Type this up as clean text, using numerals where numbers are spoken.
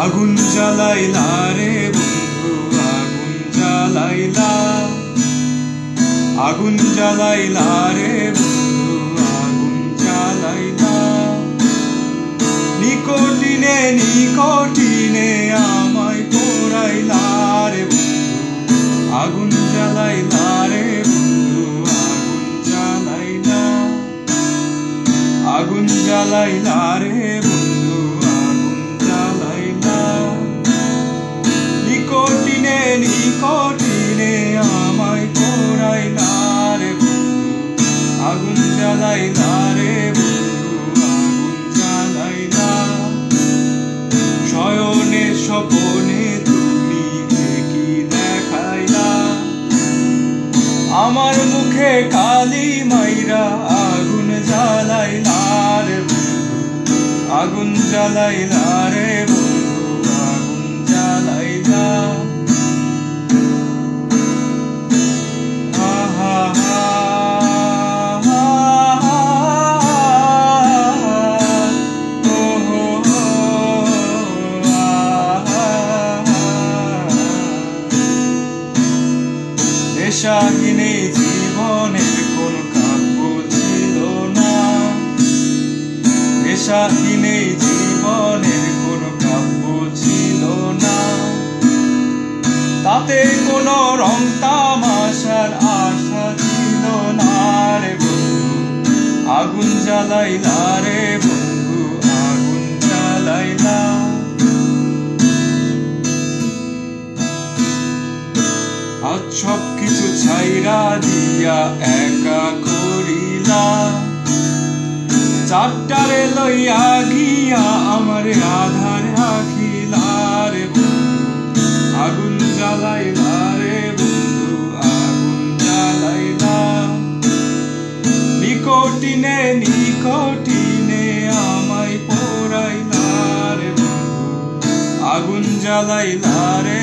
আগুন জ্বালাইলা রে বন্ধু আগুন জ্বালাইলা, আগুন জ্বালাইলা রে বন্ধু আগুন জ্বালাইলা। নিকটিনে নিকটিনে আমায় পোড়াইলা রে বন্ধু আগুন জ্বালাইলা রে বন্ধু আগুন জ্বালাইলা, আগুন জ্বালাইলা রে বন্ধু আগুন জ্বালাইলা। নিকটিনে নিকটিনে আমায় পোড়াইলা রে বন্ধু আগুন জ্বালাইলা রে বন্ধু আগুন জ্বালাইলা। শয়নে স্বপনে তুমি কি দেখাইলা, আমার মুখে কালি মাইরা আগুন জ্বালাইলা রে বন্ধু আগুন জ্বালাইলা রে বন্ধু আগুন জ্বালাইলা। নেশাহীন এই জীবনের কোন কাব্য ছিল না, নেশাহীন এই জীবনের কোন কাব্য ছিল না। তাতে কোন রং তামাশার আশা ছিল না রে বন্ধু আগুন জ্বালাইলা রে বন্ধু আগুন জ্বালাইলা। আজ সবকিছু ছাইরা দিয়া একা করিলা, চারটারে লইয়া গিয়া আমারে আধারে রাখিলা রে বন্ধু আগুন জ্বালাইলা রে বন্ধু আগুন জ্বালাইলা। নিকটিনে নিকটিনে আমায় পোড়াইলা রে বন্ধু আগুন জ্বালাইলা রে